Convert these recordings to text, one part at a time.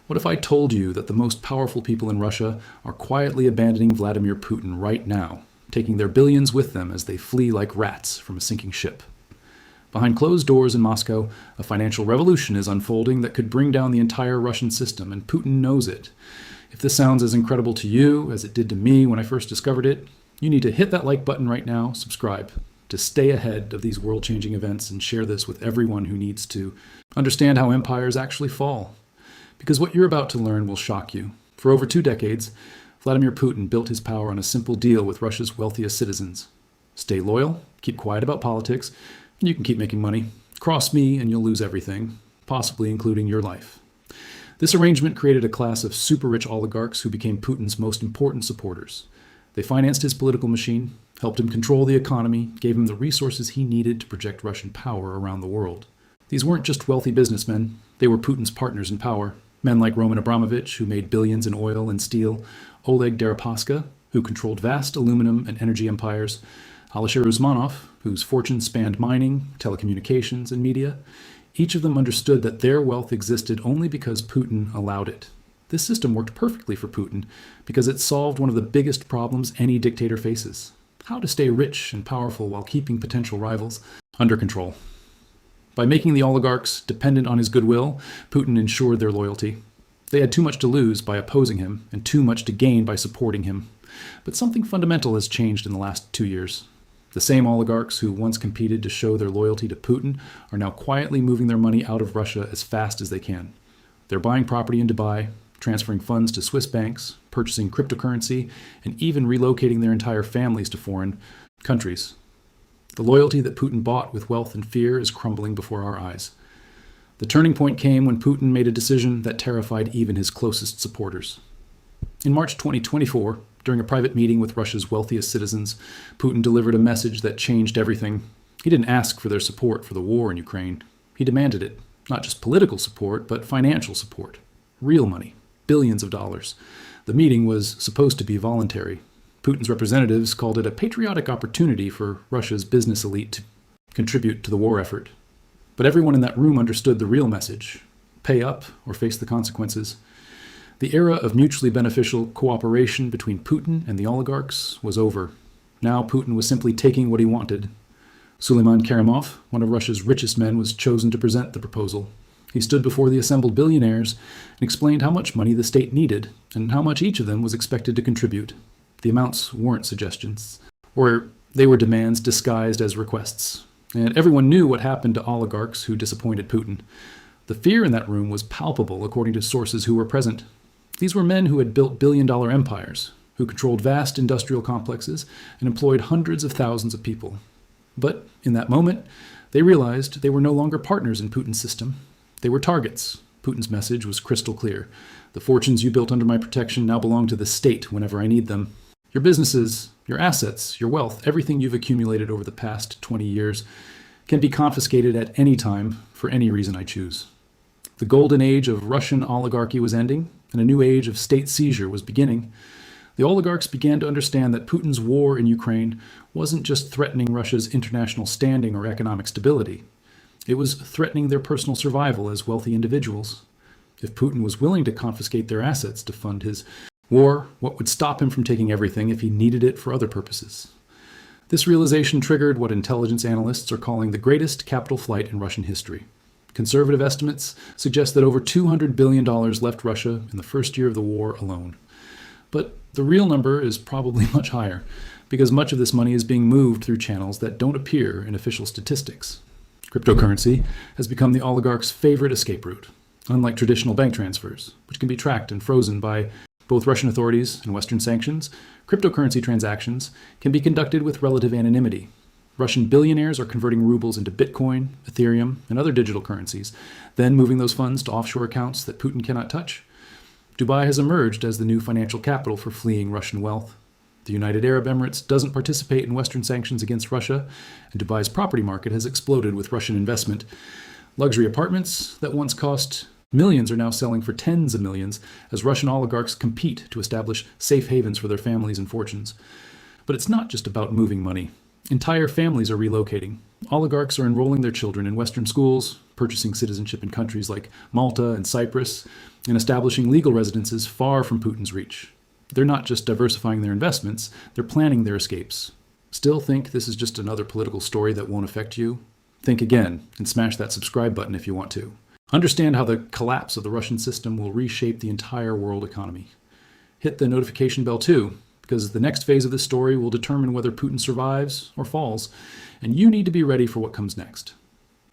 What if I told you that the most powerful people in Russia are quietly abandoning Vladimir Putin right now, taking their billions with them as they flee like rats from a sinking ship? Behind closed doors in Moscow, a financial revolution is unfolding that could bring down the entire Russian system, and Putin knows it. If this sounds as incredible to you as it did to me when I first discovered it, you need to hit that like button right now, subscribe, to stay ahead of these world-changing events and share this with everyone who needs to understand how empires actually fall. Because what you're about to learn will shock you. For over 2 decades, Vladimir Putin built his power on a simple deal with Russia's wealthiest citizens. Stay loyal, keep quiet about politics, and you can keep making money. Cross me and you'll lose everything, possibly including your life. This arrangement created a class of super-rich oligarchs who became Putin's most important supporters. They financed his political machine, helped him control the economy, gave him the resources he needed to project Russian power around the world. These weren't just wealthy businessmen, they were Putin's partners in power. Men like Roman Abramovich, who made billions in oil and steel, Oleg Deripaska, who controlled vast aluminum and energy empires, Alisher Usmanov, whose fortune spanned mining, telecommunications, and media. Each of them understood that their wealth existed only because Putin allowed it. This system worked perfectly for Putin because it solved one of the biggest problems any dictator faces: how to stay rich and powerful while keeping potential rivals under control. By making the oligarchs dependent on his goodwill, Putin ensured their loyalty. They had too much to lose by opposing him and too much to gain by supporting him. But something fundamental has changed in the last 2 years. The same oligarchs who once competed to show their loyalty to Putin are now quietly moving their money out of Russia as fast as they can. They're buying property in Dubai, transferring funds to Swiss banks, purchasing cryptocurrency, and even relocating their entire families to foreign countries. The loyalty that Putin bought with wealth and fear is crumbling before our eyes. The turning point came when Putin made a decision that terrified even his closest supporters. In March 2024, during a private meeting with Russia's wealthiest citizens, Putin delivered a message that changed everything. He didn't ask for their support for the war in Ukraine. He demanded it. Not just political support, but financial support. Real money. Billions of dollars. The meeting was supposed to be voluntary. Putin's representatives called it a patriotic opportunity for Russia's business elite to contribute to the war effort. But everyone in that room understood the real message: pay up or face the consequences. The era of mutually beneficial cooperation between Putin and the oligarchs was over. Now Putin was simply taking what he wanted. Suleiman Kerimov, one of Russia's richest men, was chosen to present the proposal. He stood before the assembled billionaires and explained how much money the state needed and how much each of them was expected to contribute. The amounts weren't suggestions, or they were demands disguised as requests. And everyone knew what happened to oligarchs who disappointed Putin. The fear in that room was palpable, according to sources who were present. These were men who had built billion-dollar empires, who controlled vast industrial complexes and employed hundreds of thousands of people. But in that moment, they realized they were no longer partners in Putin's system. They were targets. Putin's message was crystal clear. The fortunes you built under my protection now belong to the state whenever I need them. Your businesses, your assets, your wealth, everything you've accumulated over the past 20 years can be confiscated at any time for any reason I choose. The golden age of Russian oligarchy was ending, and a new age of state seizure was beginning. The oligarchs began to understand that Putin's war in Ukraine wasn't just threatening Russia's international standing or economic stability. It was threatening their personal survival as wealthy individuals. If Putin was willing to confiscate their assets to fund his war, what would stop him from taking everything if he needed it for other purposes? This realization triggered what intelligence analysts are calling the greatest capital flight in Russian history. Conservative estimates suggest that over $200 billion left Russia in the first year of the war alone. But the real number is probably much higher, because much of this money is being moved through channels that don't appear in official statistics. Cryptocurrency has become the oligarchs' favorite escape route, unlike traditional bank transfers, which can be tracked and frozen by both Russian authorities and Western sanctions. Cryptocurrency transactions can be conducted with relative anonymity. Russian billionaires are converting rubles into Bitcoin, Ethereum, and other digital currencies, then moving those funds to offshore accounts that Putin cannot touch. Dubai has emerged as the new financial capital for fleeing Russian wealth. The United Arab Emirates doesn't participate in Western sanctions against Russia, and Dubai's property market has exploded with Russian investment. Luxury apartments that once cost millions are now selling for tens of millions as Russian oligarchs compete to establish safe havens for their families and fortunes. But it's not just about moving money. Entire families are relocating. Oligarchs are enrolling their children in Western schools, purchasing citizenship in countries like Malta and Cyprus, and establishing legal residences far from Putin's reach. They're not just diversifying their investments, they're planning their escapes. Still think this is just another political story that won't affect you? Think again and smash that subscribe button if you want to. Understand how the collapse of the Russian system will reshape the entire world economy. Hit the notification bell too, because the next phase of this story will determine whether Putin survives or falls, and you need to be ready for what comes next.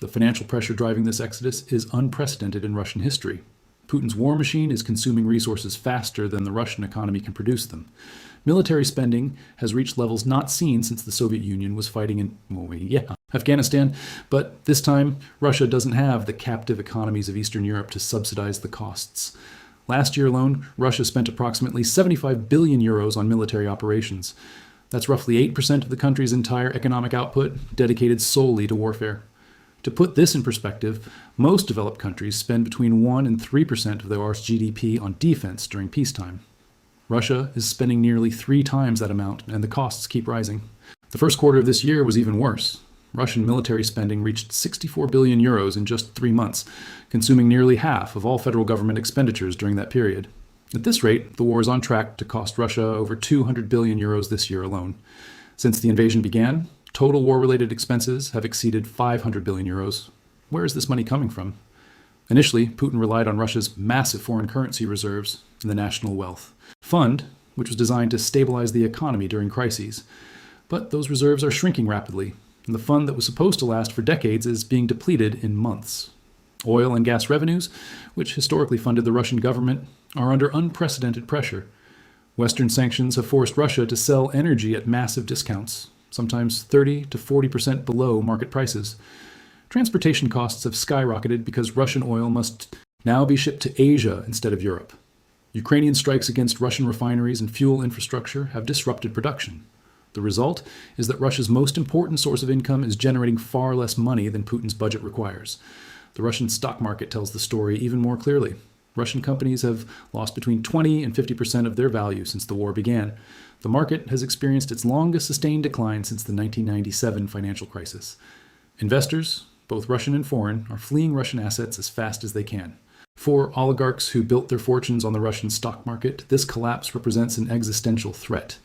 The financial pressure driving this exodus is unprecedented in Russian history. Putin's war machine is consuming resources faster than the Russian economy can produce them. Military spending has reached levels not seen since the Soviet Union was fighting in, Afghanistan, but this time Russia doesn't have the captive economies of Eastern Europe to subsidize the costs. Last year alone, Russia spent approximately 75 billion euros on military operations. That's roughly 8% of the country's entire economic output dedicated solely to warfare. To put this in perspective, most developed countries spend between 1 and 3% of their GDP on defense during peacetime. Russia is spending nearly 3 times that amount, and the costs keep rising. The first quarter of this year was even worse. Russian military spending reached 64 billion euros in just 3 months, consuming nearly half of all federal government expenditures during that period. At this rate, the war is on track to cost Russia over 200 billion euros this year alone. Since the invasion began, total war-related expenses have exceeded 500 billion euros. Where is this money coming from? Initially, Putin relied on Russia's massive foreign currency reserves and the national wealth fund, which was designed to stabilize the economy during crises. But those reserves are shrinking rapidly, and the fund that was supposed to last for decades is being depleted in months. Oil and gas revenues, which historically funded the Russian government, are under unprecedented pressure. Western sanctions have forced Russia to sell energy at massive discounts, sometimes 30 to 40% below market prices. Transportation costs have skyrocketed because Russian oil must now be shipped to Asia instead of Europe. Ukrainian strikes against Russian refineries and fuel infrastructure have disrupted production. The result is that Russia's most important source of income is generating far less money than Putin's budget requires. The Russian stock market tells the story even more clearly. Russian companies have lost between 20 and 50% of their value since the war began. The market has experienced its longest sustained decline since the 1997 financial crisis. Investors, both Russian and foreign, are fleeing Russian assets as fast as they can. For oligarchs who built their fortunes on the Russian stock market, this collapse represents an existential threat.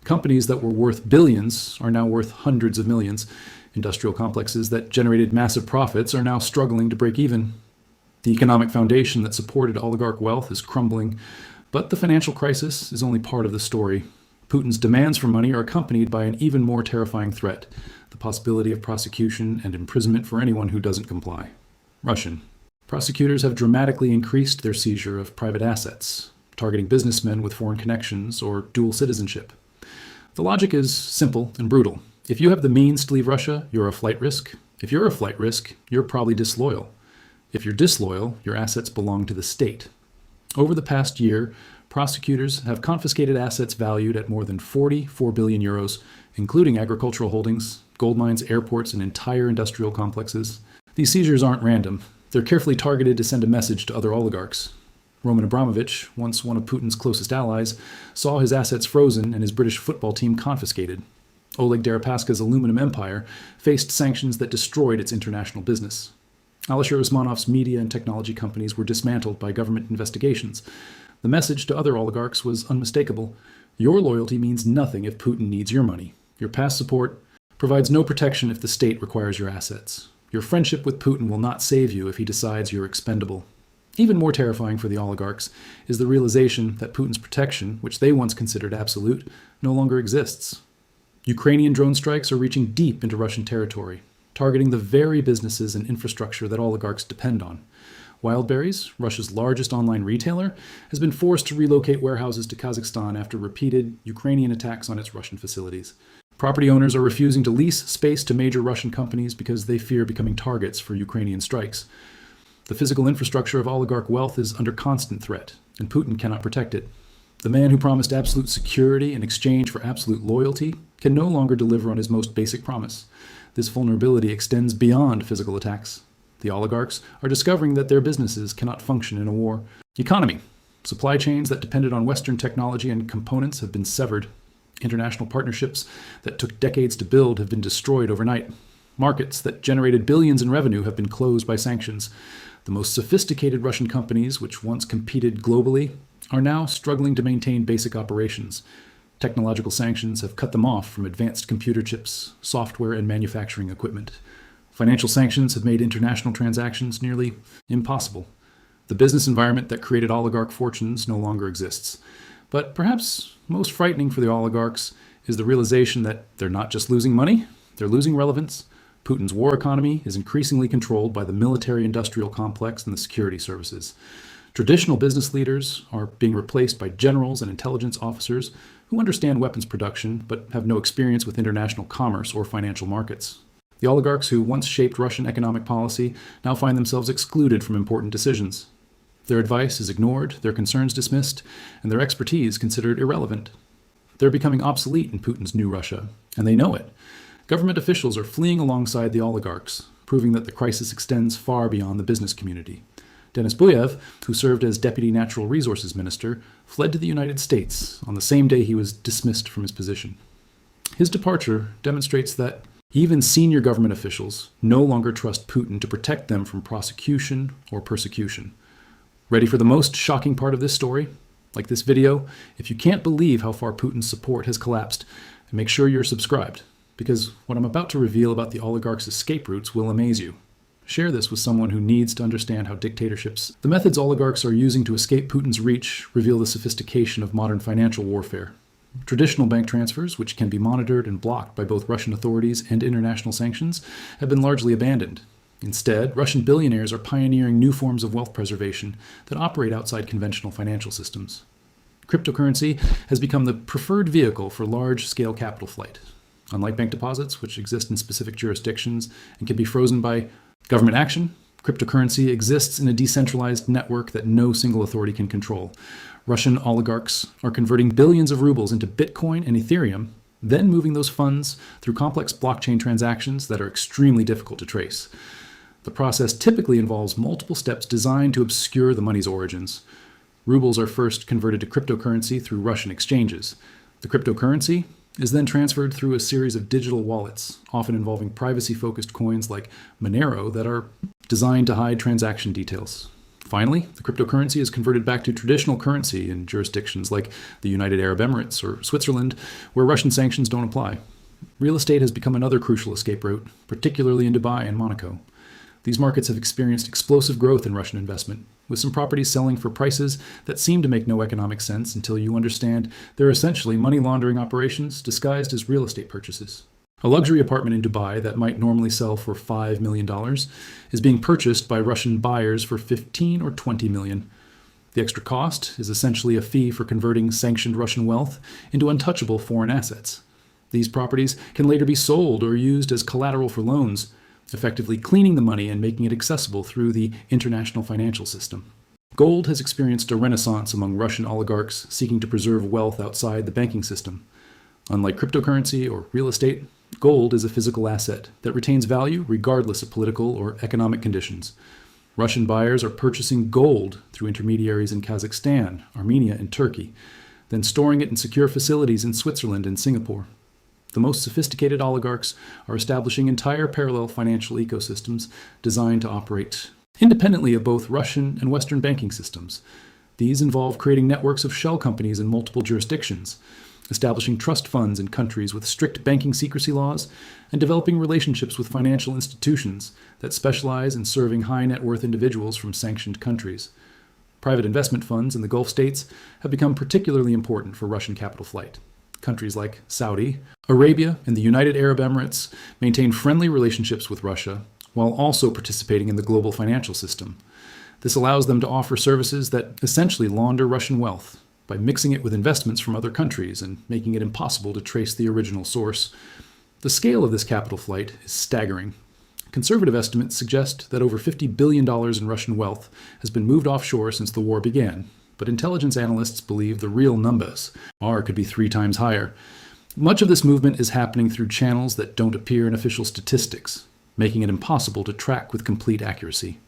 Companies that were worth billions are now worth hundreds of millions. Industrial complexes that generated massive profits are now struggling to break even. The economic foundation that supported oligarch wealth is crumbling, but the financial crisis is only part of the story. Putin's demands for money are accompanied by an even more terrifying threat, the possibility of prosecution and imprisonment for anyone who doesn't comply. Russian. Prosecutors have dramatically increased their seizure of private assets, targeting businessmen with foreign connections or dual citizenship. The logic is simple and brutal. If you have the means to leave Russia, you're a flight risk. If you're a flight risk, you're probably disloyal. If you're disloyal, your assets belong to the state. Over the past year, prosecutors have confiscated assets valued at more than 44 billion euros, including agricultural holdings, gold mines, airports, and entire industrial complexes. These seizures aren't random. They're carefully targeted to send a message to other oligarchs. Roman Abramovich, once one of Putin's closest allies, saw his assets frozen and his British football team confiscated. Oleg Deripaska's aluminum empire faced sanctions that destroyed its international business. Alisher Usmanov's media and technology companies were dismantled by government investigations. The message to other oligarchs was unmistakable. Your loyalty means nothing if Putin needs your money. Your past support provides no protection if the state requires your assets. Your friendship with Putin will not save you if he decides you're expendable. Even more terrifying for the oligarchs is the realization that Putin's protection, which they once considered absolute, no longer exists. Ukrainian drone strikes are reaching deep into Russian territory, targeting the very businesses and infrastructure that oligarchs depend on. Wildberries, Russia's largest online retailer, has been forced to relocate warehouses to Kazakhstan after repeated Ukrainian attacks on its Russian facilities. Property owners are refusing to lease space to major Russian companies because they fear becoming targets for Ukrainian strikes. The physical infrastructure of oligarch wealth is under constant threat, and Putin cannot protect it. The man who promised absolute security in exchange for absolute loyalty can no longer deliver on his most basic promise. This vulnerability extends beyond physical attacks. The oligarchs are discovering that their businesses cannot function in a war. Economy. Supply chains that depended on Western technology and components have been severed. International partnerships that took decades to build have been destroyed overnight. Markets that generated billions in revenue have been closed by sanctions. The most sophisticated Russian companies, which once competed globally, are now struggling to maintain basic operations. Technological sanctions have cut them off from advanced computer chips, software, and manufacturing equipment. Financial sanctions have made international transactions nearly impossible. The business environment that created oligarch fortunes no longer exists. But perhaps most frightening for the oligarchs is the realization that they're not just losing money, they're losing relevance. Putin's war economy is increasingly controlled by the military-industrial complex and the security services. Traditional business leaders are being replaced by generals and intelligence officers who understand weapons production but have no experience with international commerce or financial markets. The oligarchs who once shaped Russian economic policy now find themselves excluded from important decisions. Their advice is ignored, their concerns dismissed, and their expertise considered irrelevant. They're becoming obsolete in Putin's new Russia, and they know it. Government officials are fleeing alongside the oligarchs, proving that the crisis extends far beyond the business community. Denis Buyev, who served as Deputy Natural Resources Minister, fled to the United States on the same day he was dismissed from his position. His departure demonstrates that even senior government officials no longer trust Putin to protect them from prosecution or persecution. Ready for the most shocking part of this story? Like this video, if you can't believe how far Putin's support has collapsed, make sure you're subscribed, because what I'm about to reveal about the oligarchs' escape routes will amaze you. Share this with someone who needs to understand how dictatorships, the methods oligarchs are using to escape Putin's reach, reveal the sophistication of modern financial warfare. Traditional bank transfers, which can be monitored and blocked by both Russian authorities and international sanctions, have been largely abandoned. Instead, Russian billionaires are pioneering new forms of wealth preservation that operate outside conventional financial systems. Cryptocurrency has become the preferred vehicle for large-scale capital flight. Unlike bank deposits, which exist in specific jurisdictions and can be frozen by government action, cryptocurrency exists in a decentralized network that no single authority can control. Russian oligarchs are converting billions of rubles into Bitcoin and Ethereum, then moving those funds through complex blockchain transactions that are extremely difficult to trace. The process typically involves multiple steps designed to obscure the money's origins. Rubles are first converted to cryptocurrency through Russian exchanges. The cryptocurrency is then transferred through a series of digital wallets, often involving privacy-focused coins like Monero that are designed to hide transaction details. Finally, the cryptocurrency is converted back to traditional currency in jurisdictions like the United Arab Emirates or Switzerland, where Russian sanctions don't apply. Real estate has become another crucial escape route, particularly in Dubai and Monaco. These markets have experienced explosive growth in Russian investment, with some properties selling for prices that seem to make no economic sense until you understand they're essentially money laundering operations disguised as real estate purchases. A luxury apartment in Dubai that might normally sell for $5 million is being purchased by Russian buyers for $15 or $20 million. The extra cost is essentially a fee for converting sanctioned Russian wealth into untouchable foreign assets. These properties can later be sold or used as collateral for loans, effectively cleaning the money and making it accessible through the international financial system. Gold has experienced a renaissance among Russian oligarchs seeking to preserve wealth outside the banking system. Unlike cryptocurrency or real estate, gold is a physical asset that retains value regardless of political or economic conditions. Russian buyers are purchasing gold through intermediaries in Kazakhstan, Armenia, and Turkey, then storing it in secure facilities in Switzerland and Singapore. The most sophisticated oligarchs are establishing entire parallel financial ecosystems designed to operate independently of both Russian and Western banking systems. These involve creating networks of shell companies in multiple jurisdictions, establishing trust funds in countries with strict banking secrecy laws, and developing relationships with financial institutions that specialize in serving high net worth individuals from sanctioned countries. Private investment funds in the Gulf states have become particularly important for Russian capital flight. Countries like Saudi Arabia and the United Arab Emirates maintain friendly relationships with Russia while also participating in the global financial system. This allows them to offer services that essentially launder Russian wealth by mixing it with investments from other countries and making it impossible to trace the original source. The scale of this capital flight is staggering. Conservative estimates suggest that over $50 billion in Russian wealth has been moved offshore since the war began, but intelligence analysts believe the real numbers could be 3 times higher. Much of this movement is happening through channels that don't appear in official statistics, making it impossible to track with complete accuracy.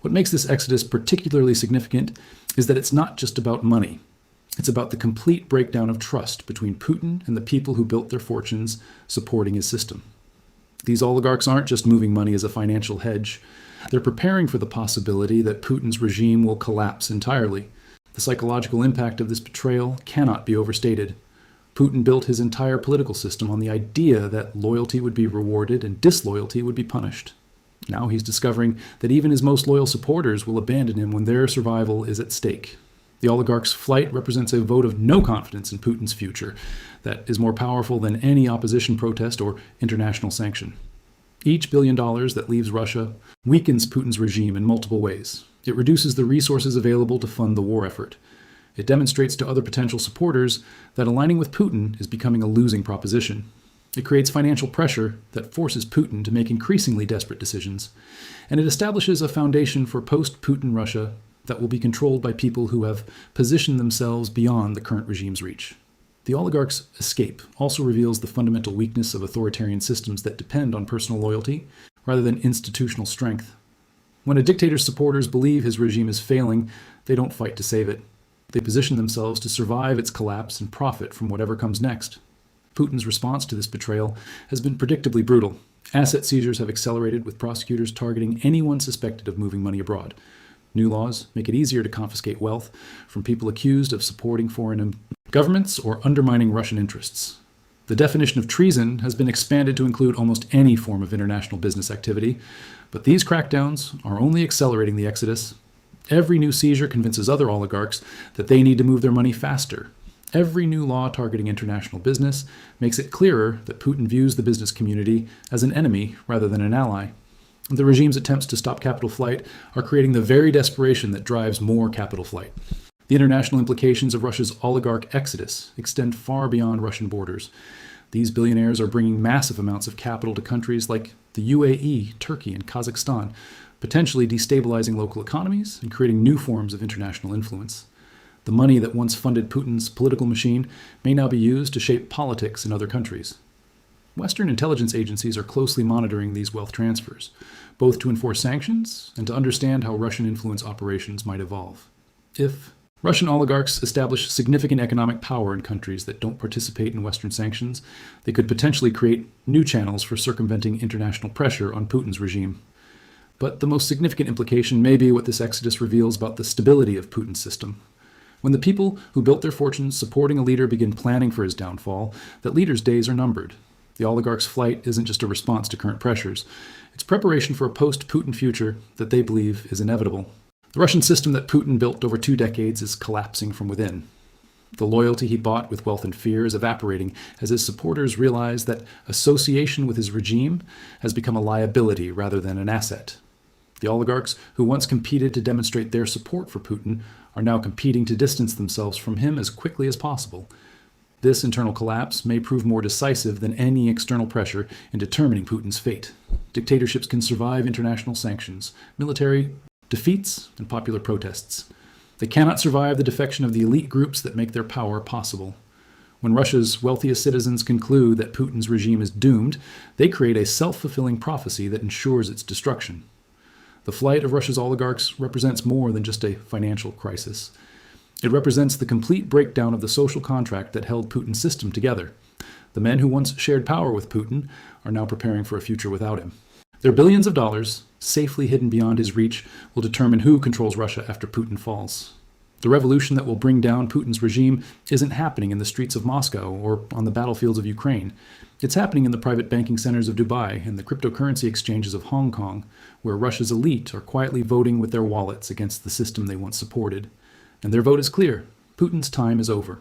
What makes this exodus particularly significant is that it's not just about money. It's about the complete breakdown of trust between Putin and the people who built their fortunes supporting his system. These oligarchs aren't just moving money as a financial hedge. They're preparing for the possibility that Putin's regime will collapse entirely. The psychological impact of this betrayal cannot be overstated. Putin built his entire political system on the idea that loyalty would be rewarded and disloyalty would be punished. Now he's discovering that even his most loyal supporters will abandon him when their survival is at stake. The oligarch's flight represents a vote of no confidence in Putin's future that is more powerful than any opposition protest or international sanction. Each $1 billion that leaves Russia weakens Putin's regime in multiple ways. It reduces the resources available to fund the war effort. It demonstrates to other potential supporters that aligning with Putin is becoming a losing proposition. It creates financial pressure that forces Putin to make increasingly desperate decisions. And it establishes a foundation for post-Putin Russia that will be controlled by people who have positioned themselves beyond the current regime's reach. The oligarch's escape also reveals the fundamental weakness of authoritarian systems that depend on personal loyalty rather than institutional strength. When a dictator's supporters believe his regime is failing, they don't fight to save it. They position themselves to survive its collapse and profit from whatever comes next. Putin's response to this betrayal has been predictably brutal. Asset seizures have accelerated, with prosecutors targeting anyone suspected of moving money abroad. New laws make it easier to confiscate wealth from people accused of supporting foreign governments or undermining Russian interests. The definition of treason has been expanded to include almost any form of international business activity, but these crackdowns are only accelerating the exodus. Every new seizure convinces other oligarchs that they need to move their money faster. Every new law targeting international business makes it clearer that Putin views the business community as an enemy rather than an ally. The regime's attempts to stop capital flight are creating the very desperation that drives more capital flight. The international implications of Russia's oligarch exodus extend far beyond Russian borders. These billionaires are bringing massive amounts of capital to countries like the UAE, Turkey, and Kazakhstan, potentially destabilizing local economies and creating new forms of international influence. The money that once funded Putin's political machine may now be used to shape politics in other countries. Western intelligence agencies are closely monitoring these wealth transfers, both to enforce sanctions and to understand how Russian influence operations might evolve. If Russian oligarchs establish significant economic power in countries that don't participate in Western sanctions, they could potentially create new channels for circumventing international pressure on Putin's regime. But the most significant implication may be what this exodus reveals about the stability of Putin's system. When the people who built their fortunes supporting a leader begin planning for his downfall, that leader's days are numbered. The oligarch's flight isn't just a response to current pressures. It's preparation for a post-Putin future that they believe is inevitable. The Russian system that Putin built over 2 decades is collapsing from within. The loyalty he bought with wealth and fear is evaporating as his supporters realize that association with his regime has become a liability rather than an asset. The oligarchs who once competed to demonstrate their support for Putin are now competing to distance themselves from him as quickly as possible. This internal collapse may prove more decisive than any external pressure in determining Putin's fate. Dictatorships can survive international sanctions, military defeats, and popular protests. They cannot survive the defection of the elite groups that make their power possible. When Russia's wealthiest citizens conclude that Putin's regime is doomed, they create a self-fulfilling prophecy that ensures its destruction. The flight of Russia's oligarchs represents more than just a financial crisis. It represents the complete breakdown of the social contract that held Putin's system together. The men who once shared power with Putin are now preparing for a future without him. Their billions of dollars, safely hidden beyond his reach, will determine who controls Russia after Putin falls. The revolution that will bring down Putin's regime isn't happening in the streets of Moscow or on the battlefields of Ukraine. It's happening in the private banking centers of Dubai and the cryptocurrency exchanges of Hong Kong, where Russia's elite are quietly voting with their wallets against the system they once supported. And their vote is clear. Putin's time is over.